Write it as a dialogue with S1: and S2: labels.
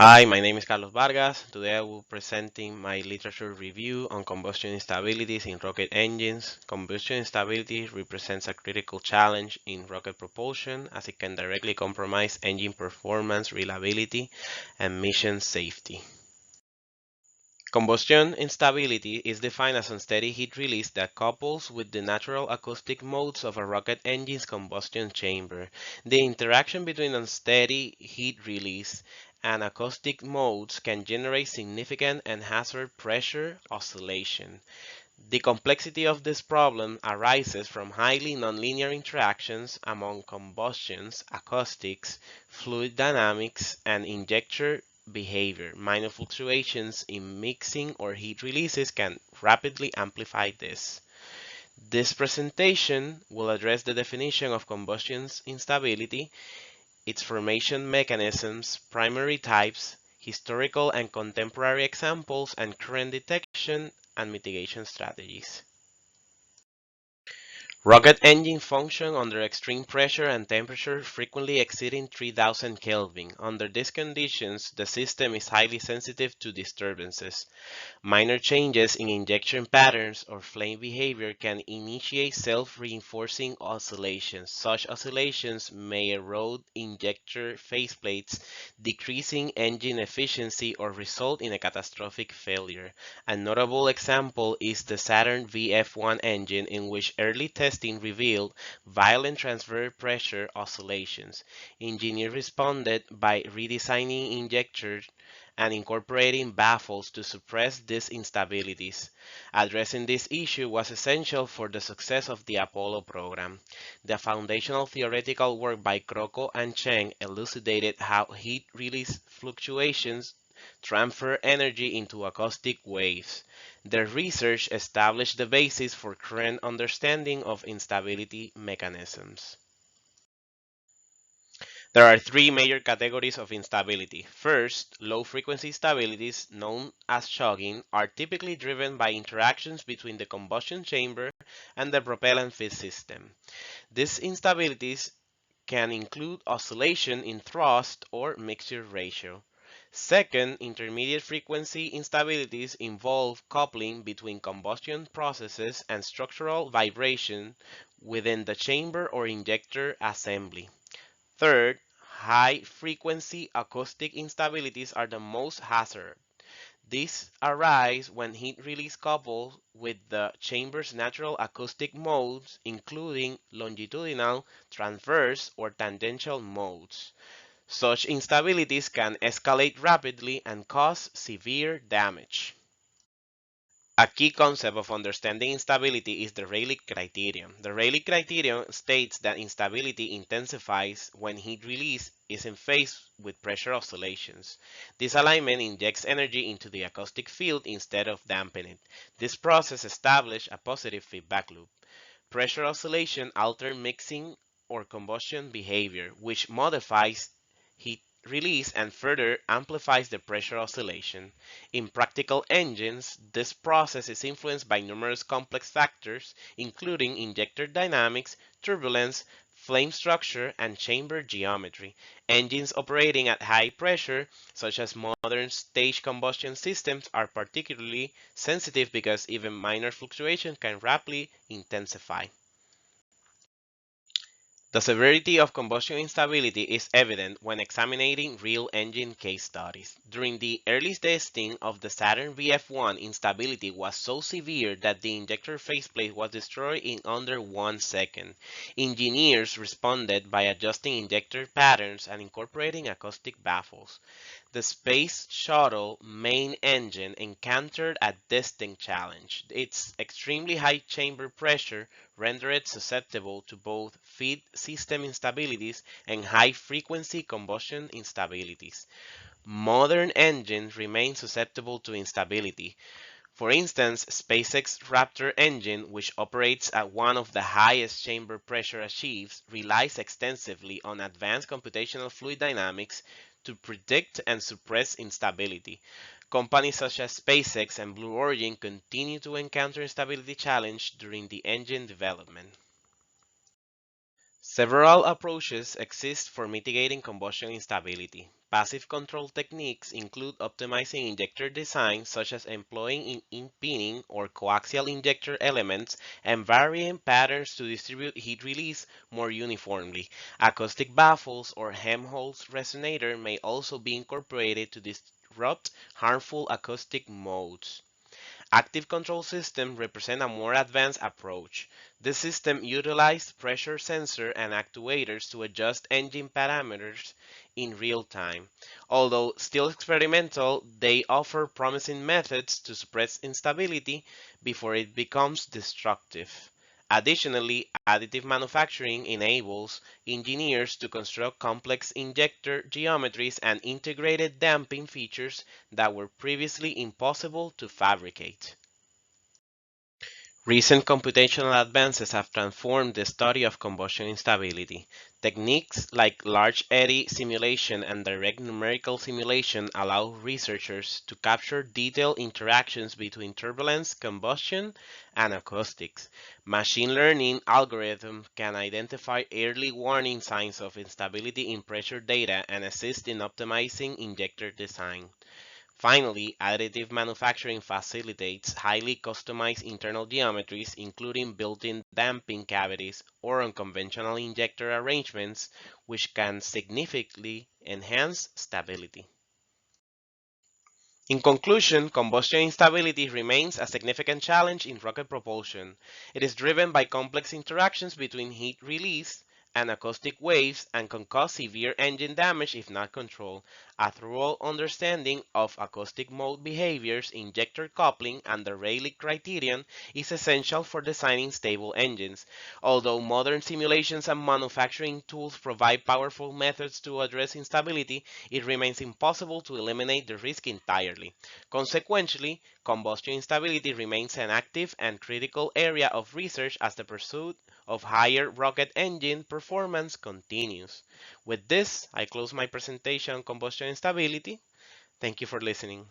S1: Hi, my name is Carlos Vargas. Today I will be presenting my literature review on combustion instabilities in rocket engines. Combustion instability represents a critical challenge in rocket propulsion as it can directly compromise engine performance, reliability, and mission safety. Combustion instability is defined as unsteady heat release that couples with the natural acoustic modes of a rocket engine's combustion chamber. The interaction between unsteady heat release and acoustic modes can generate significant and hazard pressure oscillation. The complexity of this problem arises from highly nonlinear interactions among combustion's acoustics, fluid dynamics, and injector behavior. Minor fluctuations in mixing or heat releases can rapidly amplify this. This presentation will address the definition of combustion's instability, its formation mechanisms, primary types, historical and contemporary examples, and current detection and mitigation strategies. Rocket engines function under extreme pressure and temperature frequently exceeding 3000 Kelvin. Under these conditions, the system is highly sensitive to disturbances. Minor changes in injection patterns or flame behavior can initiate self-reinforcing oscillations. Such oscillations may erode injector faceplates, decreasing engine efficiency or result in a catastrophic failure. A notable example is the Saturn VF1 engine, in which early testing revealed violent transfer pressure oscillations. Engineers responded by redesigning injectors and incorporating baffles to suppress these instabilities. Addressing this issue was essential for the success of the Apollo program. The foundational theoretical work by Croco and Cheng elucidated how heat release fluctuations transfer energy into acoustic waves. Their research established the basis for current understanding of instability mechanisms. There are three major categories of instability. First, low-frequency instabilities, known as chugging, are typically driven by interactions between the combustion chamber and the propellant feed system. These instabilities can include oscillation in thrust or mixture ratio. Second, intermediate frequency instabilities involve coupling between combustion processes and structural vibration within the chamber or injector assembly. Third, high-frequency acoustic instabilities are the most hazardous. These arise when heat release couples with the chamber's natural acoustic modes, including longitudinal, transverse, or tangential modes. Such instabilities can escalate rapidly and cause severe damage. A key concept of understanding instability is the Rayleigh criterion. The Rayleigh criterion states that instability intensifies when heat release is in phase with pressure oscillations. This alignment injects energy into the acoustic field instead of dampening it. This process establishes a positive feedback loop. Pressure oscillation alters mixing or combustion behavior, which modifies heat release and further amplifies the pressure oscillation. In practical engines, this process is influenced by numerous complex factors, including injector dynamics, turbulence, flame structure, and chamber geometry. Engines operating at high pressure, such as modern stage combustion systems, are particularly sensitive because even minor fluctuations can rapidly intensify. The severity of combustion instability is evident when examining real engine case studies. During the early testing of the Saturn VF1, instability was so severe that the injector faceplate was destroyed in under 1 second. Engineers responded by adjusting injector patterns and incorporating acoustic baffles. The Space Shuttle main engine encountered a distinct challenge. Its extremely high chamber pressure rendered it susceptible to both feed system instabilities and high-frequency combustion instabilities. Modern engines remain susceptible to instability. For instance, SpaceX Raptor engine, which operates at one of the highest chamber pressure achieves, relies extensively on advanced computational fluid dynamics to predict and suppress instability. Companies such as SpaceX and Blue Origin continue to encounter instability challenges during the engine development. Several approaches exist for mitigating combustion instability. Passive control techniques include optimizing injector design, such as employing in-pinning or coaxial injector elements and varying patterns to distribute heat release more uniformly. Acoustic baffles or Helmholtz resonator may also be incorporated to disrupt harmful acoustic modes. Active control systems represent a more advanced approach. This system utilizes pressure sensor and actuators to adjust engine parameters in real time. Although still experimental, they offer promising methods to suppress instability before it becomes destructive. Additionally, additive manufacturing enables engineers to construct complex injector geometries and integrated damping features that were previously impossible to fabricate. Recent computational advances have transformed the study of combustion instability. Techniques like large eddy simulation and direct numerical simulation allow researchers to capture detailed interactions between turbulence, combustion, and acoustics. Machine learning algorithms can identify early warning signs of instability in pressure data and assist in optimizing injector design. Finally, additive manufacturing facilitates highly customized internal geometries, including built-in damping cavities or unconventional injector arrangements, which can significantly enhance stability. In conclusion, combustion instability remains a significant challenge in rocket propulsion. It is driven by complex interactions between heat release and acoustic waves and can cause severe engine damage if not controlled. A thorough understanding of acoustic mode behaviors, injector coupling, and the Rayleigh criterion is essential for designing stable engines. Although modern simulations and manufacturing tools provide powerful methods to address instability, it remains impossible to eliminate the risk entirely. Consequently, combustion instability remains an active and critical area of research as the pursuit of higher rocket engine performance continues. With this, I close my presentation on combustion instability. Thank you for listening.